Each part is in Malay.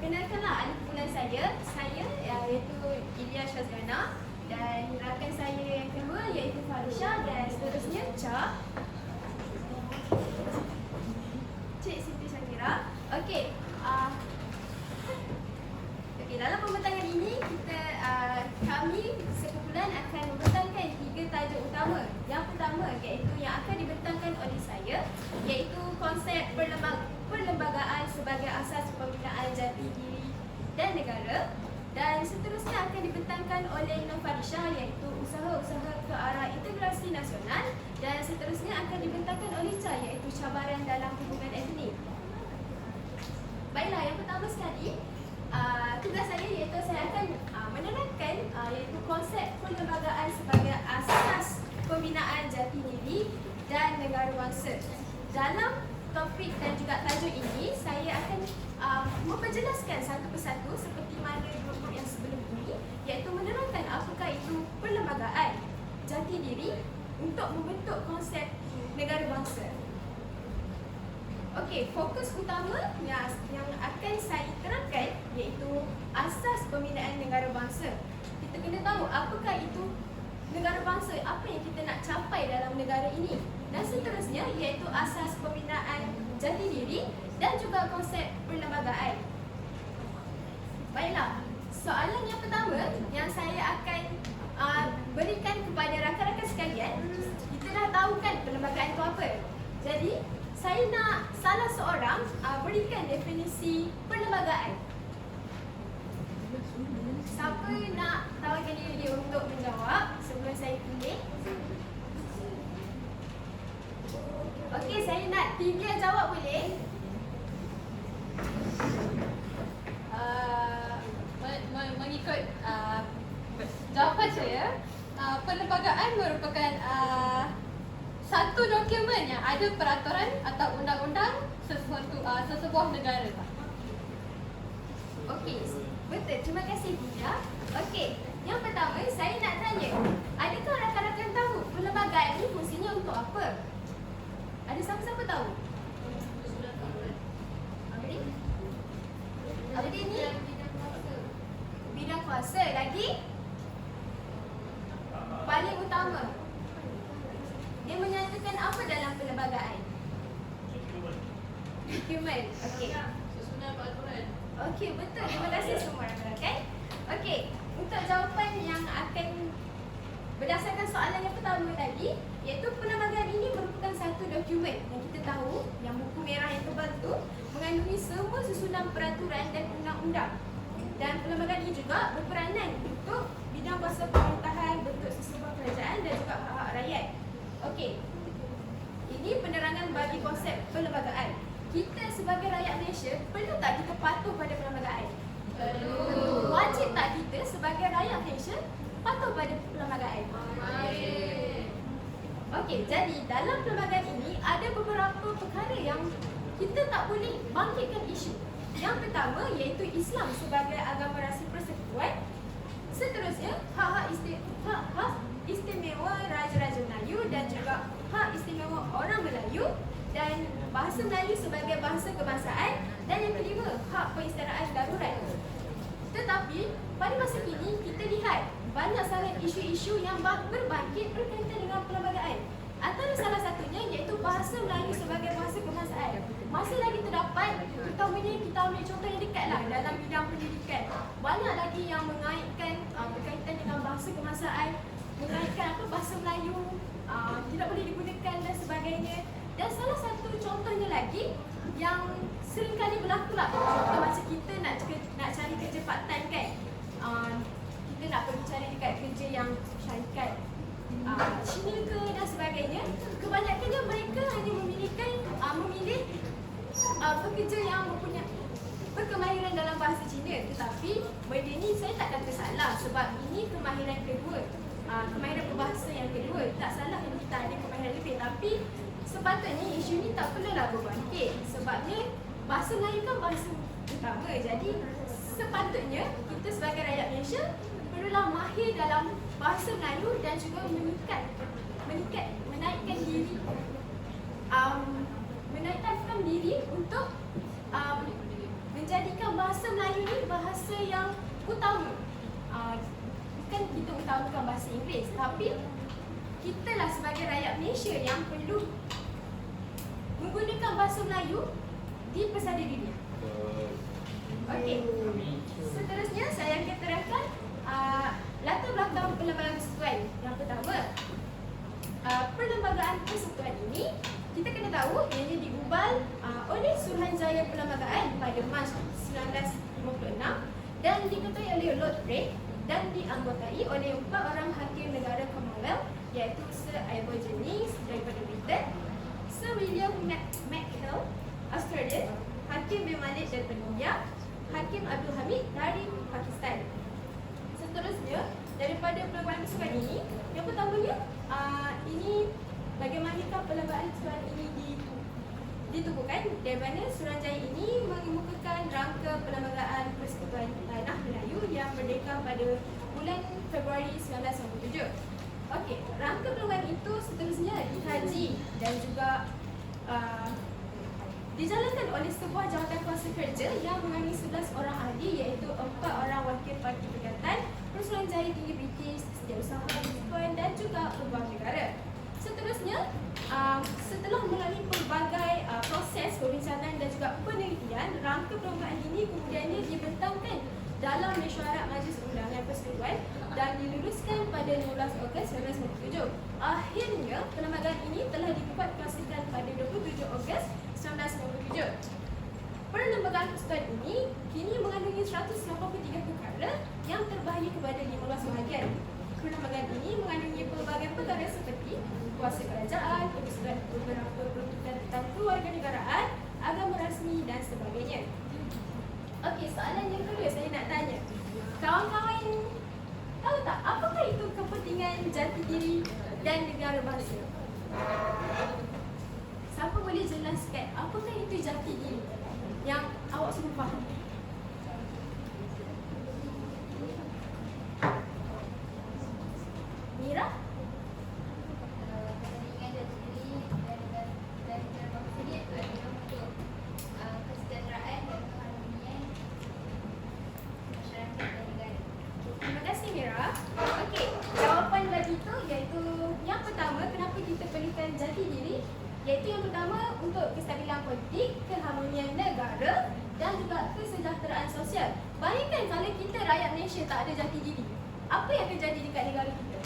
perkenalkanlah ahli kumpulan saya iaitu Ilya Syazgana, dan rakan saya yang kedua iaitu Farisha, dan seterusnya Cik Siti Syakira. Okey, dalam pembentangan ini kami sekumpulan akan membentangkan 3 tajuk utama. Yang pertama iaitu yang akan dibentangkan oleh saya, iaitu konsep perlembagaan sebagai asas pembinaan jati diri dan negara, dan seterusnya akan dibentangkan oleh Nur Farisha, iaitu usaha-usaha ke arah integrasi nasional, dan seterusnya akan dibentangkan oleh Cha, iaitu cabaran dalam hubungan etnik. Baiklah, yang pertama sekali, tugas saya iaitu saya akan menerangkan iaitu konsep perlembagaan sebagai asas pembinaan jati diri dan negara bangsa. Dalam topik dan juga tajuk ini, saya akan memperjelaskan satu persatu seperti mana grup yang sebelum ini, iaitu menerangkan apakah itu perlembagaan jati diri untuk membentuk konsep negara bangsa. Okey, fokus utama yang akan saya terangkan iaitu asas pembinaan negara bangsa. Kita kena tahu apakah itu negara bangsa, apa yang kita nak capai dalam negara ini, dan seterusnya iaitu asas pembinaan jati diri dan juga konsep perlembagaan. Baiklah, soalan yang pertama yang saya akan berikan kepada rakan-rakan sekalian, kita dah tahu kan perlembagaan itu apa. Jadi saya nak salah seorang berikan definisi perlembagaan. Siapa nak tawarkan diri dia untuk menjawab sebelum saya pilih? Okey, saya nak 3 jawab boleh? Mengikut jawapan saya, perlembagaan merupakan satu dokumen yang ada peraturan atau undang-undang sesebuah negara. Okey, betul. Terima kasih, Tia. Okey, yang pertama saya nak tanya, adakah rakan-rakan tahu perlembagaan ini fungsinya untuk apa? Ada siapa-siapa tahu? Apa dia ni? Bidang kuasa. Lagi? Paling utama, dia menyatakan apa dalam perlembagaan? Dokumen. Okey. Susunan peraturan. Okey, betul. Terima kasih semua rakan-rakan. Okey, untuk jawapan yang akan berdasarkan soalan yang pertama tadi, iaitu perlembagaan ini merupakan satu dokumen yang kita tahu, yang buku merah yang tebal tu mengandungi semua susunan peraturan dan undang-undang. Dan perlembagaan ini juga berperanan untuk bidang kuasa pemerintahan, bentuk sesebuah kerajaan dan juga hak-hak rakyat. Okey, ini penerangan bagi konsep perlembagaan. Kita sebagai rakyat Malaysia, perlu tak kita patuh pada perlembagaan? Perlu. Wajib tak kita sebagai rakyat Malaysia patuh pada perlembagaan? Okey, jadi dalam perlembagaan ini ada beberapa perkara yang kita tak boleh bangkitkan isu. Yang pertama iaitu Islam sebagai agama rasa persekutuan. Seterusnya, hak istimewa Raja-Raja Melayu dan juga hak istimewa orang Melayu, dan bahasa Melayu sebagai bahasa kebangsaan, dan yang kelima, hak pengisytiharaan darurat. Tetapi pada masa kini kita lihat banyak sangat isu-isu yang berbangkit berkaitan dengan perlembagaan. Antara salah satunya iaitu bahasa Melayu sebagai bahasa kebangsaan. Masih lagi terdapat, terutamanya kita ambil contoh yang dekat lah dalam bidang pendidikan. Banyak lagi yang mengaitkan berkaitan dengan bahasa kebangsaan, mengaitkan bahasa Melayu tidak boleh digunakan dan sebagainya. Dan salah satu contohnya lagi yang sering kali berlaku lah, contoh macam kita nak cari kerja part time kan, kita nak pergi cari dekat kerja yang syarikat Cina ke dan sebagainya. Kebanyakannya mereka hanya memilih pekerja yang mempunyai berkemahiran dalam bahasa Cina. Tetapi benda ni saya tak kata salah, sebab ini kemahiran kedua, kemahiran berbahasa yang kedua. Tak salah kalau kita ada kemahiran lebih, tapi sepatutnya isu ni tak perlulah berbangkit. Sebabnya bahasa Melayu kan bahasa utama. Jadi sepatutnya kita sebagai rakyat Malaysia perlulah mahir dalam bahasa Melayu dan juga menaikkan diri untuk menjadikan bahasa Melayu bahasa yang utama. Bukan kita utamakan bahasa Inggeris, tapi kita lah sebagai rakyat Malaysia yang perlu menggunakan bahasa Melayu di pesada dunia. Okey. Seterusnya saya akan terangkan latar belakang Perlembagaan Persekutuan. Yang pertama, Perlembagaan Persekutuan ini kita kena tahu ianya diubal oleh Suruhanjaya Perlembagaan pada Mac 1956 dan diketuai oleh Lord Reid dan dianggotai oleh 4 orang hakim negara Commonwealth, iaitu Sir Ivor Jennings daripada Britain, Sir William McHale Australia, Hakim bin Malik daripada India, Hakim Abdul Hamid dari Pakistan. Seterusnya, daripada Perlembagaan Persekutuan ini, yang pertamanya ini bagaimanakah Perlembagaan Persekutuan ini ditubuhkan, dari mana Suruhanjaya ini mengemukakan rangka Perlembagaan Persekutuan Tanah Melayu yang merdeka pada bulan Februari 1997. Okey, rangka perlembagaan itu seterusnya dikaji dan juga dijalankan oleh sebuah jawatan kuasa kerja yang mengandungi 11 orang ahli, iaitu 4 orang wakil parti Perikatan, Pesuruhanjaya Tinggi British, Setiausaha Persekutuan dan juga Peguam Negara. Seterusnya, setelah melalui pelbagai proses perbincangan dan juga penelitian, rangka perlembagaan ini kemudiannya dibentangkan dalam Mesyuarat Majlis Undangan Persekutuan dan diluluskan pada 15 Ogos 1997. Akhirnya, perlembagaan ini telah dikuatkuasakan pada 27 Ogos 1997. Perlembagaan Persekutuan ini kini mengandungi 183 perkara yang terbahagi kepada 15 bahagian. Perlembagaan ini mengandungi pelbagai perkara seperti kuasa kerajaan, beberapa peruntukan tentang kewarganegaraan, agama rasmi dan sebagainya. Okey, soalan yang kedua saya nak tanya. Kawan-kawan tahu tak apakah itu kepentingan jati diri dan negara bangsa? Siapa boleh jelaskan apakah itu jati diri yang awak semua faham? Mira? Terima kasih Mira. Okey, jawapan bagi itu iaitu yang pertama, kenapa kita perlukan jati diri, iaitu yang pertama untuk kestabilan politik, keharmonian negara dan juga kesejahteraan sosial. Bayangkan kalau kita rakyat Malaysia tak ada jati diri, apa yang akan jadi dekat negara kita?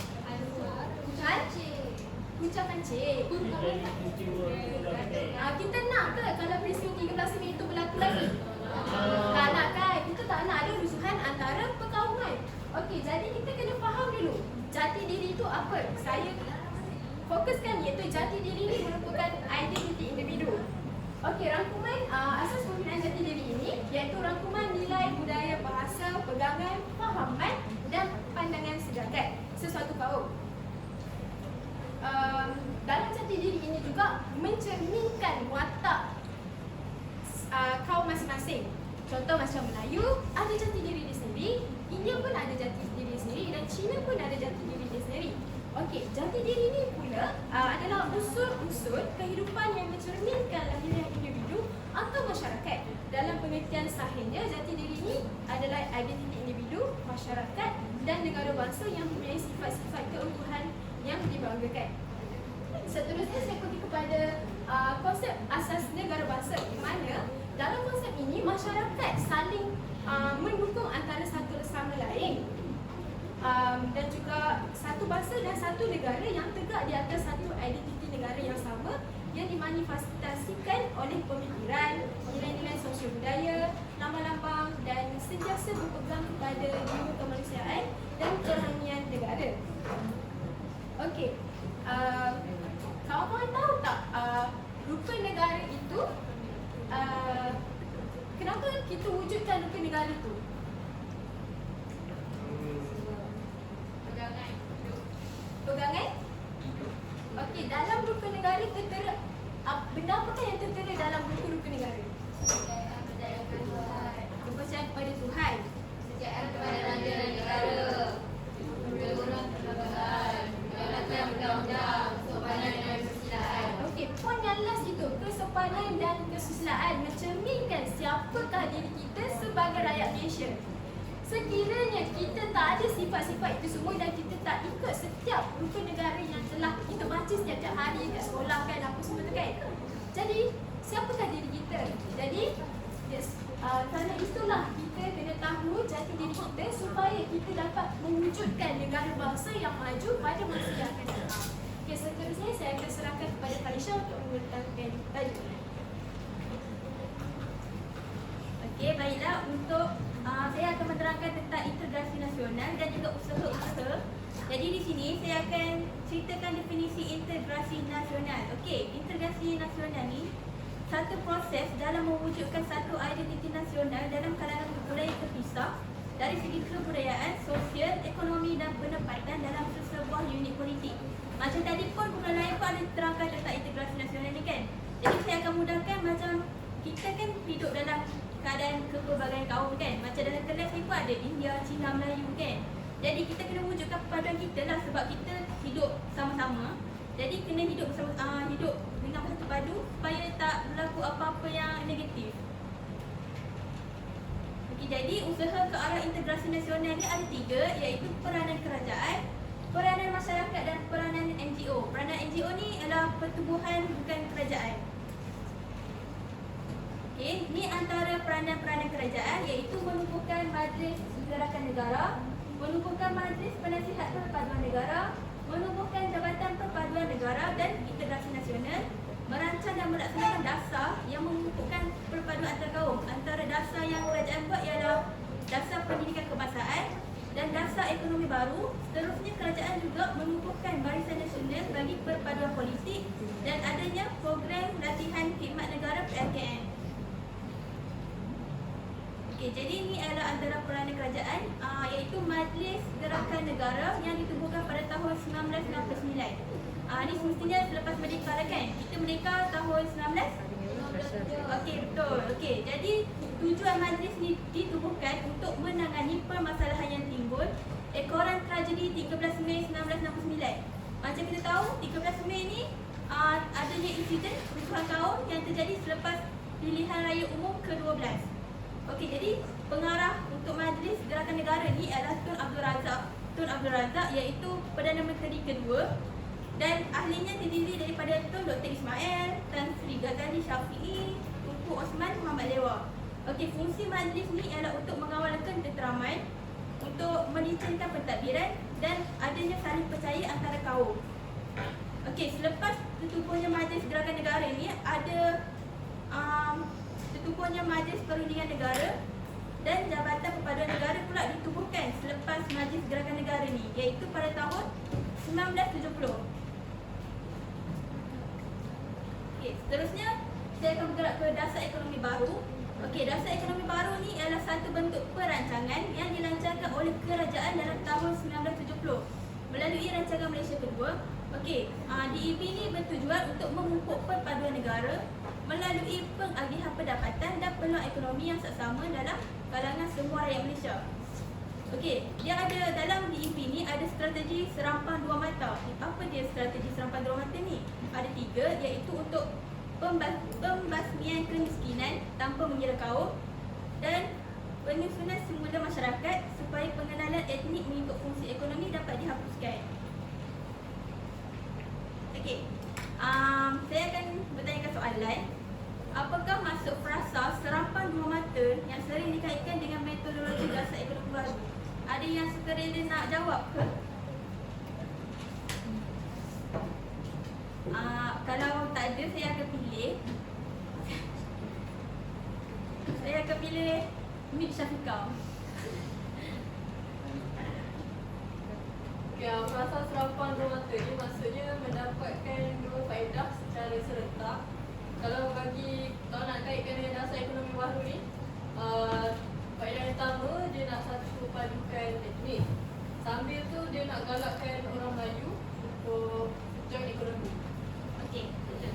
Puncak kancing. Kita nak ke kalau peristiwa 13 Mei itu berlaku lagi? Tak nak kan? Kita tak nak ada rusuhan antara perkauman. Okey, jadi kita kena faham dulu jati diri itu apa. Saya fokuskan iaitu jati diri ini merupakan identiti individu. Okey, rangkuman asas pembinaan jati diri ini iaitu rangkuman nilai budaya, bahasa, pegangan, fahaman dan pandangan sejagat sesuatu kaum. Dalam jati diri ini juga mencerminkan watak kaum masing-masing. Contoh macam Melayu ada jati diri dia sendiri, India pun ada jati diri dia sendiri dan Cina pun ada jati diri dia sendiri. Okey, jati diri ini pula adalah unsur-unsur kehidupan yang mencerminkan lahiriah individu atau masyarakat. Dalam pengertian sahihnya, jati diri ini adalah identiti individu, masyarakat dan negara bangsa yang mempunyai sifat-sifat keutuhan yang dibanggakan. Seterusnya saya pergi kepada konsep asas negara bangsa, di mana dalam konsep ini masyarakat saling mendukung antara satu sama lain dan juga satu bangsa dan satu negara yang tegak di atas satu identiti negara yang sama yang dimanifestasikan oleh pemikiran, nilai-nilai sosial budaya, lambang-lambang dan sentiasa berpegang kepada jiwa kemanusiaan dan keharmonian negara. Okey, kawan-kawan tahu tak rupa negara itu, kenapa kita wujudkan rupa negara itu? Pegangan? Okey, dalam rupa negara tertera, benda apakah yang tertera dalam rupa negara? Kepercayaan kepada Tuhan, kepercayaan kepada raja dan negara, peraturan perlembagaan, peraturan undang-undang, kesopanan dan kesusilaan. Okey, poin yang last itu, kesopanan dan kesusilaan mencerminkan siapakah diri kita sebagai rakyat Malaysia. sekiranya kita tak ada sifat-sifat itu semua dan kita tak ikut setiap rukun negara yang telah kita baca setiap hari kat sekolah kan, apa semua tu kan. Jadi, siapakah diri kita? Jadi, kerana itulah kita kena tahu jati diri kita supaya kita dapat mewujudkan negara bangsa yang maju pada masa yang akan datang. Okay, seterusnya saya akan serahkan kepada Falisha untuk mengurutkan balik. Okey, baiklah. Untuk saya akan menerangkan tentang integrasi nasional dan juga usaha-usaha. Jadi di sini saya akan ceritakan definisi integrasi nasional. Okey, integrasi nasional ni satu proses dalam mewujudkan satu identiti nasional dalam kalangan budaya terpisah dari segi kebudayaan, sosial, ekonomi dan penempatan dalam sesebuah unit politik. Macam tadi pun bukan lain pun ada terangkan tentang integrasi nasional ni kan. Jadi saya akan mudahkan macam kita kan hidup dalam keadaan kepelbagaian kaum kan. Macam dalam kelas ni pun ada India, Cina, Melayu kan. Jadi kita kena wujudkan perpaduan kita lah sebab kita hidup sama-sama. Jadi kena hidup bersama, hidup dengan bersatu padu supaya tak berlaku apa-apa yang negatif. Okey, jadi usaha ke arah integrasi nasional ni ada 3, iaitu peranan kerajaan, peranan masyarakat dan peranan NGO. Peranan NGO ni adalah pertubuhan bukan kerajaan. Okey, ni antara peranan-peranan kerajaan iaitu menumbuhkan majlis gerakan negara, menumbuhkan majlis penasihat perpaduan negara, menumbuhkan jabatan perpaduan negara dan integrasi nasional, merancang dan melaksanakan dasar yang menumbuhkan perpaduan antar kaum. Antara dasar yang kerajaan buat ialah dasar pendidikan kebangsaan dan dasar ekonomi baru. Seterusnya kerajaan juga menumbuhkan barisan nasional bagi perpaduan politik dan adanya program latihan khidmat negara PLKN. Okey, jadi ini adalah antara peranan kerajaan iaitu Majlis Gerakan Negara yang ditubuhkan pada tahun 1969. Ini semestinya selepas merdeka lah kan? Kita merdeka tahun 19? Okey, betul. Okey, jadi tujuan majlis ni ditubuhkan untuk menangani permasalahan yang timbul ekoran tragedi 13 Mei 1969. Macam kita tahu, 13 Mei ni adanya insiden kerusuhan kaum yang terjadi selepas pilihan raya umum ke-12. Okey, jadi pengarah untuk Majlis Gerakan Negara ni adalah Tun Abdul Razak. Tun Abdul Razak iaitu Perdana Menteri kedua dan ahlinya terdiri daripada Tun Dr. Ismail, Tan Sri Ghazali Syafi'i, Tunku Osman Muhammad Lewa. Okey, fungsi majlis ni ialah untuk mengawal ketenteraman, untuk melincirkan pentadbiran dan adanya saling percaya antara kaum. Okey, selepas tertubuhnya Majlis Gerakan Negara ni ada tertubuhnya Majlis Perundingan Negara dan Jabatan Perpaduan Negara pula ditubuhkan selepas Majlis Gerakan Negara ni iaitu pada tahun 1970. Okey, seterusnya saya akan bergerak ke dasar ekonomi baru. Okey, dasar ekonomi baru ni adalah satu bentuk perancangan yang dilancarkan oleh kerajaan dalam tahun 1970 melalui rancangan Malaysia Kedua. Okey, DEP ni bertujuan untuk memupuk perpaduan negara melalui pengagihan pendapatan dan peluang ekonomi yang seksama dalam kalangan semua rakyat Malaysia. Okey, dia ada dalam DEP ni ada strategi serampang dua mata. Apa dia strategi serampang dua mata ni? Ada 3, iaitu untuk pembasmian kemiskinan tanpa mengira kaum dan penyusunan semula masyarakat supaya pengenalan etnik mengikut fungsi ekonomi dapat dihapuskan. Okey, saya akan bertanyakan soalan. Apakah maksud frasa serampang dua mata yang sering dikaitkan dengan metodologi dasar ekonomi baru? Ada yang sukarela nak jawab ke? Kalau tak ada, saya akan pilih Mik Syafiqah. Ya, frasa serapan dua mata ni maksudnya mendapatkan dua faedah secara serentak. Kalau nak kaitkan dengan dasar ekonomi baru ni, faedah yang pertama dia nak satu padukan etnik. Sambil tu dia nak galakkan orang Melayu untuk join ekonomi. Okey, betul.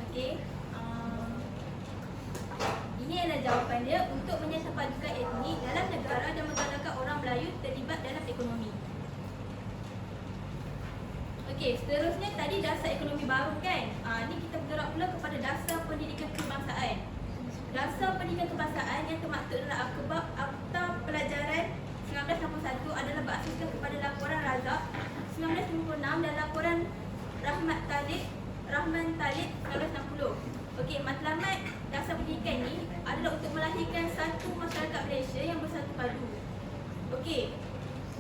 Okey. Ini adalah jawapan dia untuk menyatapadukan etnik dalam negara dan menggalakkan orang Melayu terlibat dalam ekonomi. Okey, seterusnya tadi dasar ekonomi baru kan? Ni kita bergerak pula kepada dasar pendidikan kebangsaan. Dasar pendidikan kebangsaan yang termaktub dalam Akta pelajaran 1961 adalah berasaskan kepada laporan Razak 1956 dan laporan Rahman Talib 1960. Okey, matlamat dasar pendidikan ni adalah untuk melahirkan satu masyarakat Malaysia yang bersatu padu. Okey,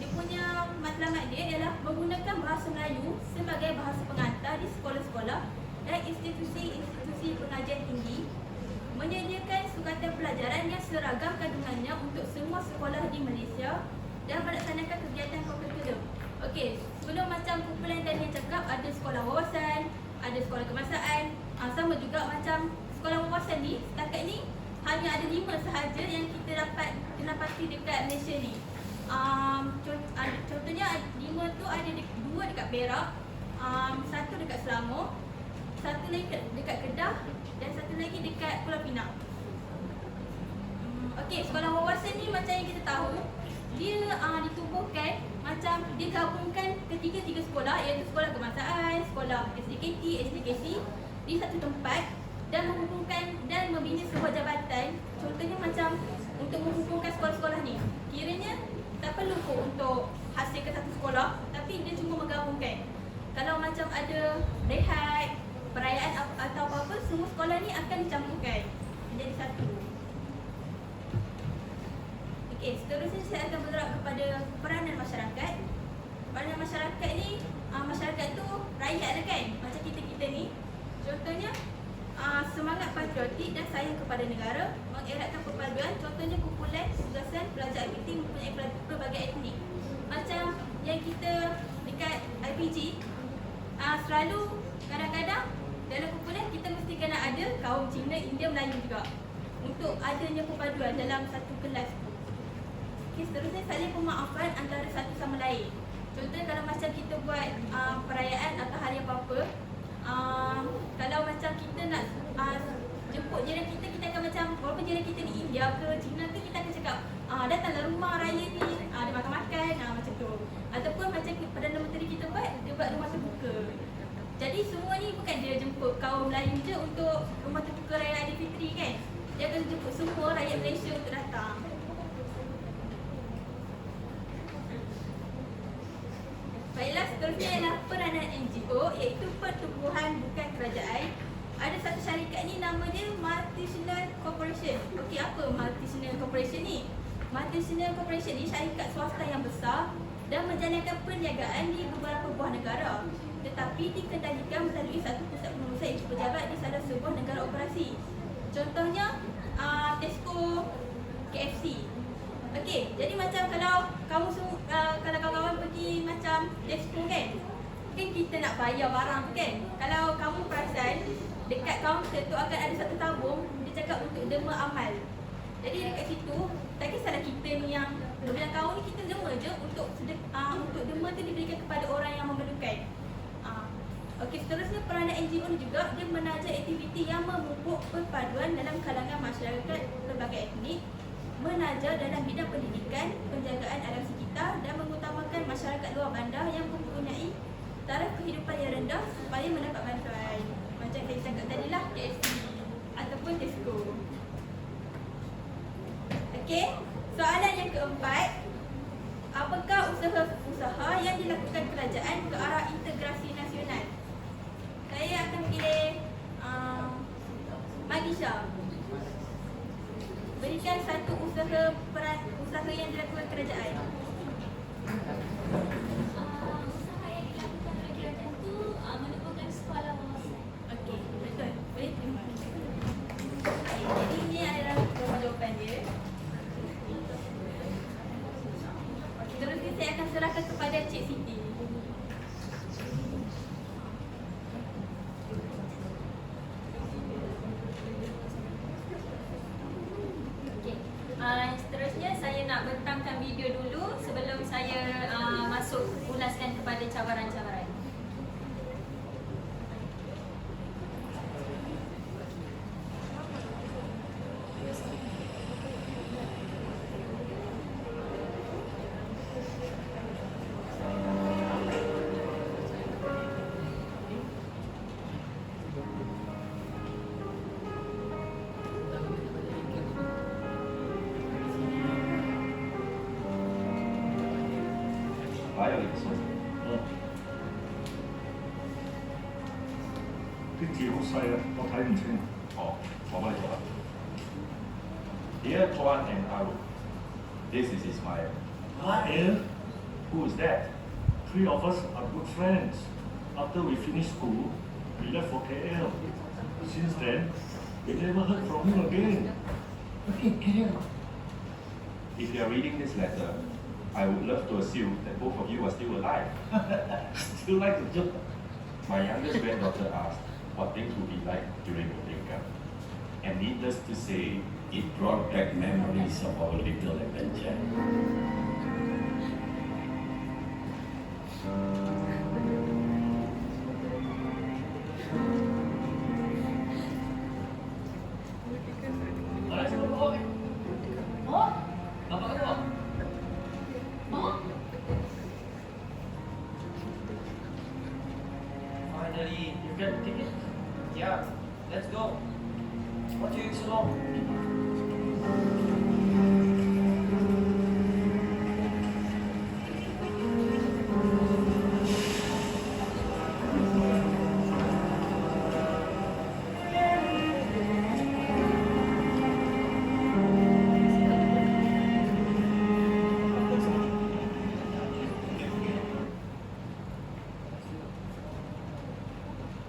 dia punya matlamat dia ialah menggunakan bahasa Melayu sebagai bahasa pengantar di sekolah-sekolah dan institusi-institusi pengajian tinggi, menyediakan sukatan pelajaran yang seragam kandungannya untuk semua sekolah di Malaysia dan melaksanakan kegiatan kurikulum. Okey, sebelum macam kumpulan tadi yang cakap, ada sekolah wawasan, ada sekolah kebangsaan, sama juga macam sekolah wawasan ni, setakat ni hanya ada 5 sahaja yang kita dapat dapati dekat Malaysia ni. Contohnya 5 tu ada 2 dekat Perak, 1 dekat Selangor, 1 lagi dekat Kedah dan 1 lagi dekat Pulau Pinang. Okey, sekolah wawasan ni macam yang kita tahu, dia ditubuhkan macam dia gabungkan ketiga-tiga sekolah, iaitu sekolah kebangsaan, sekolah SDKT, SDKC di satu tempat dan menghubungkan dan membina sebuah jabatan. Contohnya macam untuk menghubungkan sekolah-sekolah ni, kiranya tak perlu pun untuk hasilkan satu sekolah, tapi dia cuma menggabungkan. Kalau macam ada rehat, perayaan atau apa-apa, semua sekolah ni akan dicampurkan menjadi satu. Okey, seterusnya saya akan bergerak kepada peranan masyarakat. Peranan masyarakat ni, masyarakat tu rakyat lah kan, macam kita-kita ni. Contohnya, semangat patriotik dan sayang kepada negara, mengeratkan perpaduan. Contohnya kumpulan tugasan pelajar IPT mempunyai pelbagai etnik. Macam yang kita dekat IPG, selalu kadang-kadang dalam kumpulan kita mesti kena ada kaum Cina, India, Melayu juga, untuk adanya perpaduan dalam satu kelas tu. Okay, seterusnya saling pemaafan antara satu sama lain. Contohnya kalau macam kita buat perayaan atau hari apa-apa, kalau macam kita nak jemput jiran kita, kita akan macam, walaupun jiran kita ni India ke Cina ke, kita akan cakap datanglah rumah raya ni, dia makan-makan, macam tu. Ataupun macam Perdana Menteri kita buat, dia buat rumah terbuka. Jadi semua ni bukan dia jemput kaum Melayu je untuk rumah terbuka raya Aidilfitri kan, dia akan jemput semua rakyat Malaysia untuk datang. Baiklah, seterusnya ialah peranan NGO, iaitu pertubuhan bukan kerajaan. Ada satu syarikat ni, nama dia Multinational Corporation. Okey, apa Multinational Corporation ni? Multinational Corporation ni syarikat swasta yang besar dan menjalankan perniagaan di beberapa buah negara, tetapi dikendalikan melalui satu pusat pengurusan iaitu pejabat di salah sebuah negara operasi. Contohnya Tesco, KFC. Okey, jadi macam kalau kamu kalau kawan-kawan pergi macam Tesco kan kita nak bayar barang tu kan. Kalau kamu perasan dekat kaunter tu akan ada satu tabung, dia cakap untuk derma amal. Jadi dekat situ, tak kisahlah kita ni yang bilang kawan ni, kita derma je untuk derma tu diberikan kepada orang yang memerlukan. Okey, seterusnya peranan NGO ni juga, dia menaja aktiviti yang memupuk perpaduan dalam kalangan masyarakat berbagai etnik, menaja dalam bidang pendidikan, penjagaan alam sekitar dan mengutamakan masyarakat luar bandar yang mempunyai taraf kehidupan yang rendah supaya mendapat bantuan. Macam saya cakap tadi lah, KFC ataupun Tesco. Okey, soalan yang keempat, apakah usaha-usaha yang dilakukan kerajaan ke arah integrasi nasional? Saya akan pilih Magisha. Berikan satu usaha yang dilakukan kerajaan. Usaha yang dilakukan oleh kerajaan tu menubuhkan sekolah wawasan. Okey, betul. Boleh terima. Jadi ini adalah jawapan dia. Terus ni saya akan serahkan kepada Cik Siti. Seterusnya saya nak bentangkan video dulu sebelum saya masuk ulaskan kepada cabaran-cabaran. violates. 啲字好細啊，我睇唔清。哦，我幫你讀啦。Dear Tuan and Arun, this is Ismail. Hi, Who is that? 3 of us are good friends. After we finished school, we left for KL. Since then, we never heard from him again. If you are reading this letter, I would love to assume that both of you are still alive. Still like to joke. My youngest granddaughter asked what things would be like during the breakup. And needless to say, It brought back memories of our little adventure. Finally, you got the ticket? Yeah, let's go. What took you so long?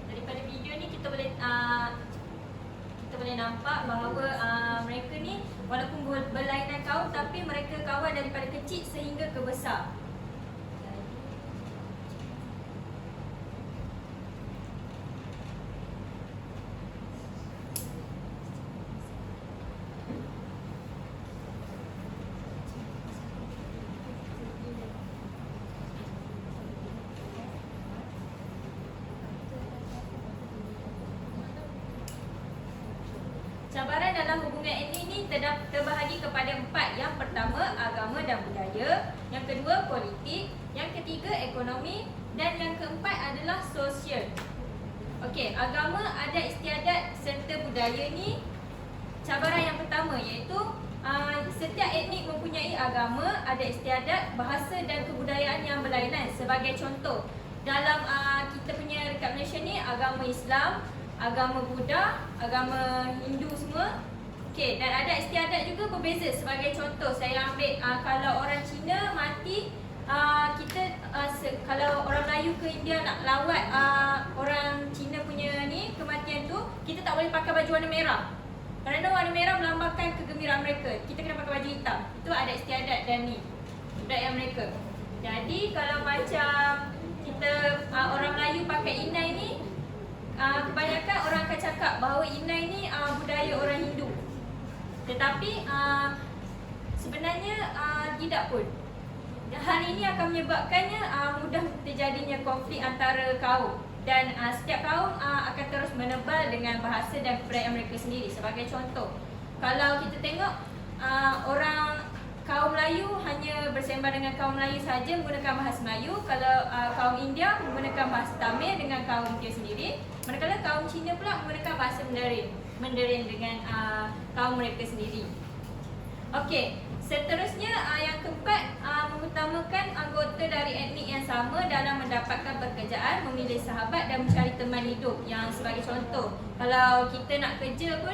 Daripada video ni kita boleh nampak bahawa mereka ni walaupun berlainan kaum tapi mereka kawan daripada kecil sehingga ke besar. Cabaran dalam hubungan etnik ni terbahagi kepada 4. Yang pertama, agama dan budaya. Yang kedua, politik. Yang ketiga, ekonomi. Dan yang keempat adalah sosial. Okey, agama, adat istiadat serta budaya ni cabaran yang pertama iaitu setiap etnik mempunyai agama, adat istiadat, bahasa dan kebudayaan yang berlainan. Sebagai contoh, dalam kita punya dekat Malaysia ni, agama Islam, agama Buddha, agama Hindu semua. Okey, dan adat istiadat juga berbeza. Sebagai contoh, saya ambil kalau orang Cina mati, kalau orang Melayu ke India nak lawat orang Cina punya ni kematian tu, kita tak boleh pakai baju warna merah. Kerana warna merah melambangkan kegembiraan mereka. Kita kena pakai baju hitam. Itu adat istiadat dan ni budaya mereka. Jadi kalau macam kita orang Melayu pakai inai ni, kebanyakan orang akan cakap bahawa inai ni budaya orang Hindu. Tetapi sebenarnya tidak pun. Hal ini akan menyebabkannya mudah terjadinya konflik antara kaum. Dan setiap kaum akan terus menebal dengan bahasa dan kebudayaan mereka sendiri. Sebagai contoh, kalau kita tengok orang kaum Melayu hanya bersembang dengan kaum Melayu saja menggunakan bahasa Melayu. Kalau kaum India menggunakan bahasa Tamil dengan kaum dia sendiri. Manakala kaum Cina pula menggunakan bahasa Mandarin dengan kaum mereka sendiri. Okey, seterusnya yang keempat, mengutamakan anggota dari etnik yang sama dalam mendapatkan pekerjaan, memilih sahabat dan mencari teman hidup. Yang sebagai contoh, kalau kita nak kerja pun,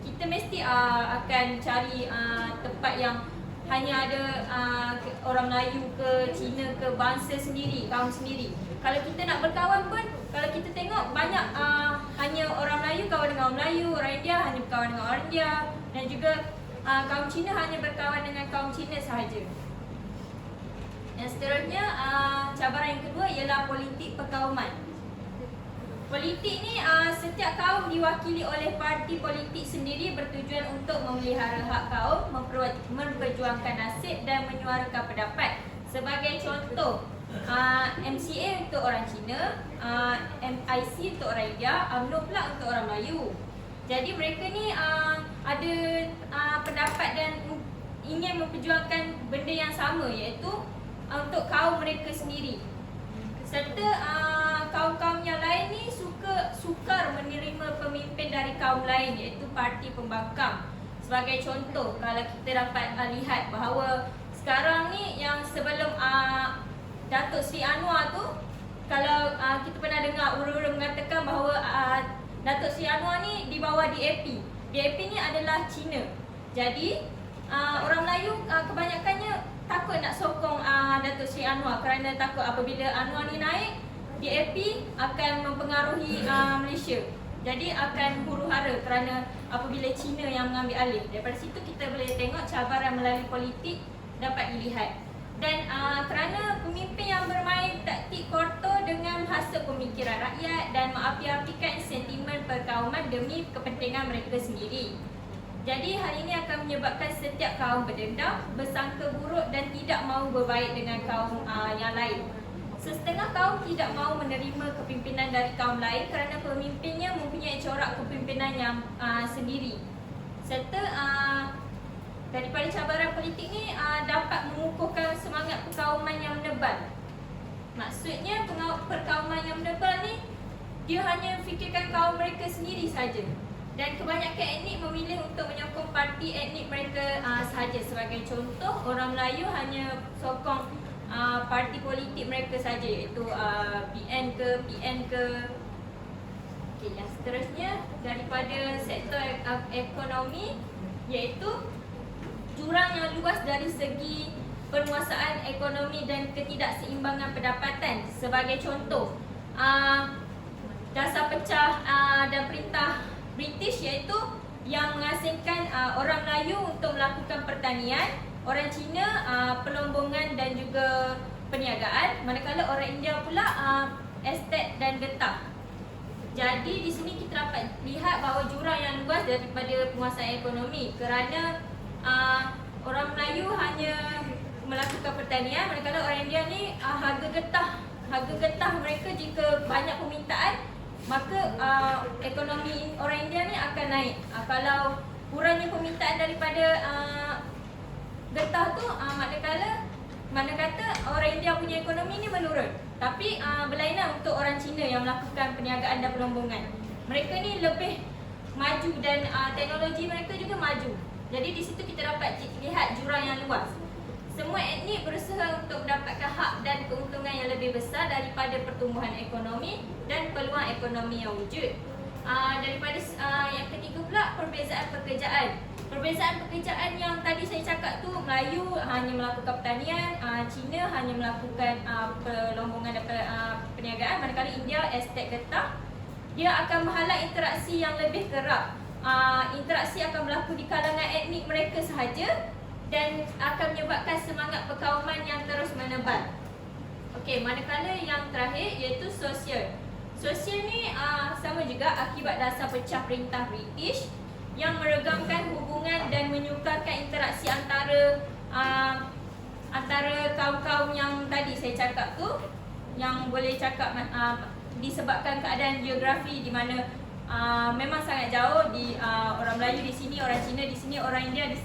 kita mesti akan cari tempat yang hanya ada orang Melayu ke, Cina ke, bangsa sendiri, kaum sendiri. Kalau kita nak berkawan pun, kalau kita tengok banyak hanya orang Melayu kawan dengan orang Melayu, orang India hanya berkawan dengan orang India, dan juga kaum Cina hanya berkawan dengan kaum Cina sahaja. Yang seterusnya, cabaran yang kedua ialah politik perkauman. Politik ni setiap kaum diwakili oleh parti politik sendiri bertujuan untuk memelihara hak kaum, memperjuangkan nasib dan menyuarakan pendapat. Sebagai contoh, MCA untuk orang Cina, MIC untuk orang India, UMNO pula untuk orang Melayu. Jadi mereka ni ada pendapat dan ingin memperjuangkan benda yang sama, iaitu untuk kaum mereka sendiri. Serta kaum-kaum yang lain ni sukar menerima pemimpin dari kaum lain, iaitu parti pembangkang. Sebagai contoh, kalau kita dapat lihat bahawa sekarang ni yang sebelum Datuk Seri Anwar tu, kalau kita pernah dengar ura-ura mengatakan bahawa Datuk Seri Anwar ni di bawah DAP. DAP ni adalah Cina. Jadi orang Melayu kebanyakannya takut nak sokong Datuk Seri Anwar kerana takut apabila Anwar ni naik, DAP akan mempengaruhi Malaysia. Jadi akan huru-hara kerana apabila Cina yang mengambil alih. Daripada situ kita boleh tengok cabaran melalui politik dapat dilihat. Dan kerana pemimpin yang bermain taktik kotor dengan hasil pemikiran rakyat dan mengapi-apikan sentimen perkauman demi kepentingan mereka sendiri. Jadi hal ini akan menyebabkan setiap kaum berdendam, bersangka buruk dan tidak mahu berbaik dengan kaum yang lain. Setengah kaum tidak mahu menerima kepimpinan dari kaum lain kerana pemimpinnya mempunyai corak kepimpinan yang sendiri. Serta daripada cabaran politik ni dapat mengukuhkan semangat perkauman yang menebal. Maksudnya perkauman yang menebal ni dia hanya fikirkan kaum mereka sendiri saja. Dan kebanyakan etnik memilih untuk menyokong parti etnik mereka sahaja. Sebagai contoh, orang Melayu hanya sokong parti politik mereka saja, iaitu PN ke PN ke. Okey, yang seterusnya daripada sektor ekonomi, iaitu jurang yang luas dari segi penguasaan ekonomi dan ketidakseimbangan pendapatan. Sebagai contoh, dasar pecah dan perintah British, iaitu yang mengasingkan orang Melayu untuk melakukan pertanian, orang Cina pelombongan dan juga perniagaan, manakala orang India pula estet dan getah. Jadi di sini kita dapat lihat bahawa jurang yang luas daripada penguasaan ekonomi kerana orang Melayu hanya melakukan pertanian, manakala orang India ni harga getah mereka jika banyak permintaan, maka ekonomi orang India ni akan naik. Kalau kurangnya permintaan daripada getah tu, mana kata orang India punya ekonomi ni menurun. Tapi berlainan untuk orang Cina yang melakukan perniagaan dan pelombongan. Mereka ni lebih maju dan teknologi mereka juga maju. Jadi di situ kita dapat lihat jurang yang luas. Semua etnik berusaha untuk mendapatkan hak dan keuntungan yang lebih besar daripada pertumbuhan ekonomi dan peluang ekonomi yang wujud. Daripada yang ketiga pula, perbezaan pekerjaan. Perbezaan pekerjaan yang tadi saya cakap tu, Melayu hanya melakukan pertanian, Cina hanya melakukan pelombongan dan perniagaan, manakala India estet getah. Dia akan menghalang interaksi yang lebih kerap. Interaksi akan berlaku di kalangan etnik mereka sahaja dan akan menyebabkan semangat perkauman yang terus menebal. Okey, manakala yang terakhir iaitu sosial. Sosial ni sama juga akibat dasar pecah perintah British yang meregamkan hubungan dan menyukarkan interaksi antara kaum-kaum yang tadi saya cakap tu, yang boleh cakap disebabkan keadaan geografi di mana memang sangat jauh, di orang Melayu di sini, orang Cina di sini, orang India di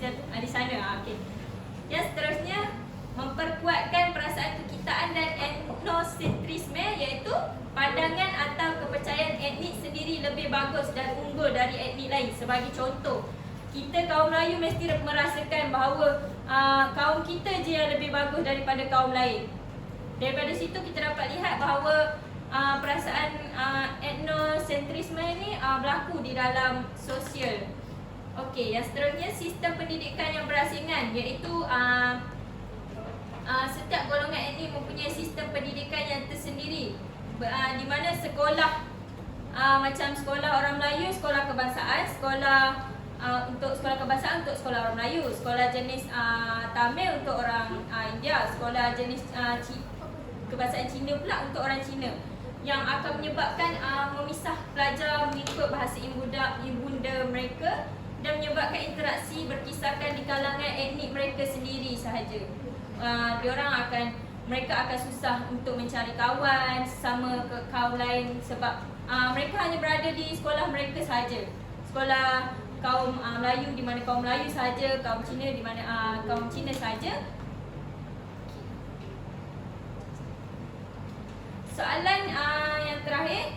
sana. Okey. Yang seterusnya, memperkuatkan perasaan kekitaan dan etnosentrisme, iaitu pandangan atau kepercayaan etnik sendiri lebih bagus dan unggul dari etnik lain. Sebagai contoh, kita kaum Melayu mesti merasakan bahawa kaum kita je yang lebih bagus daripada kaum lain. Daripada situ kita dapat lihat bahawa perasaan etnosentrisme ini berlaku di dalam sosial. Okey, yang seterusnya sistem pendidikan yang berasingan, iaitu setiap golongan etnik mempunyai sistem pendidikan yang tersendiri, di mana sekolah macam sekolah orang Melayu, sekolah kebangsaan, untuk sekolah kebangsaan untuk sekolah orang Melayu, sekolah jenis Tamil untuk orang India, sekolah jenis kebangsaan Cina pula untuk orang Cina, yang akan menyebabkan memisah pelajar mengikut bahasa ibunda mereka dan menyebabkan interaksi berkisarkan di kalangan etnik mereka sendiri sahaja. Mereka akan susah untuk mencari kawan sama ke kaum lain sebab mereka hanya berada di sekolah mereka sahaja. Sekolah kaum Melayu di mana kaum Melayu sahaja, kaum Cina di mana kaum Cina sahaja. Soalan yang terakhir,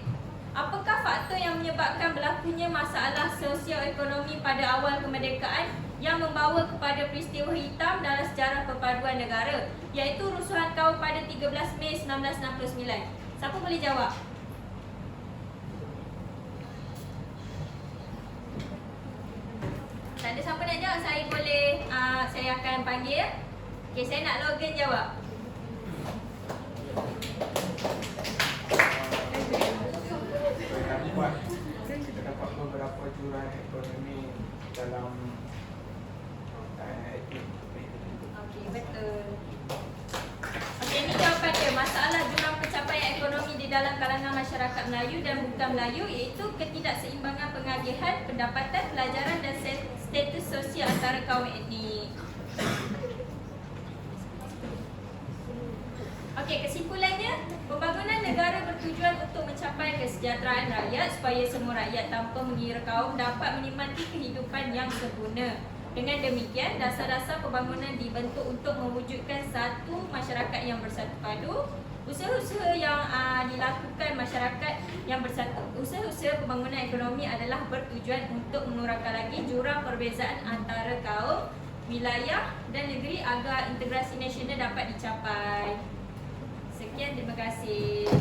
Apakah faktor yang menyebabkan berlakunya masalah sosio-ekonomi pada awal kemerdekaan yang membawa kepada peristiwa hitam dalam sejarah perpaduan negara, iaitu rusuhan kaum pada 13 Mei 1969? Siapa boleh jawab? Tak ada siapa nak jawab, saya boleh, saya akan panggil. Okay, saya nak Logan jawab. Kita dapat beberapa jurang ekonomi dalam etnik. Okey, betul. Okey, ini jawapan dia. Masalah jurang pencapaian ekonomi di dalam kalangan masyarakat Melayu dan bukan Melayu iaitu ketidakseimbangan pengagihan, pendapatan, pelajaran dan status sosial antara kaum etnik. Okey, kesimpulannya, pembangunan negara bertujuan untuk mencapai kesejahteraan rakyat supaya semua rakyat tanpa mengira kaum dapat menikmati kehidupan yang sempurna. Dengan demikian, dasar-dasar pembangunan dibentuk untuk mewujudkan satu masyarakat yang bersatu padu. Usaha-usaha yang dilakukan masyarakat yang bersatu, usaha-usaha pembangunan ekonomi adalah bertujuan untuk menurunkan lagi jurang perbezaan antara kaum, wilayah dan negeri agar integrasi nasional dapat dicapai. Sekian, terima kasih.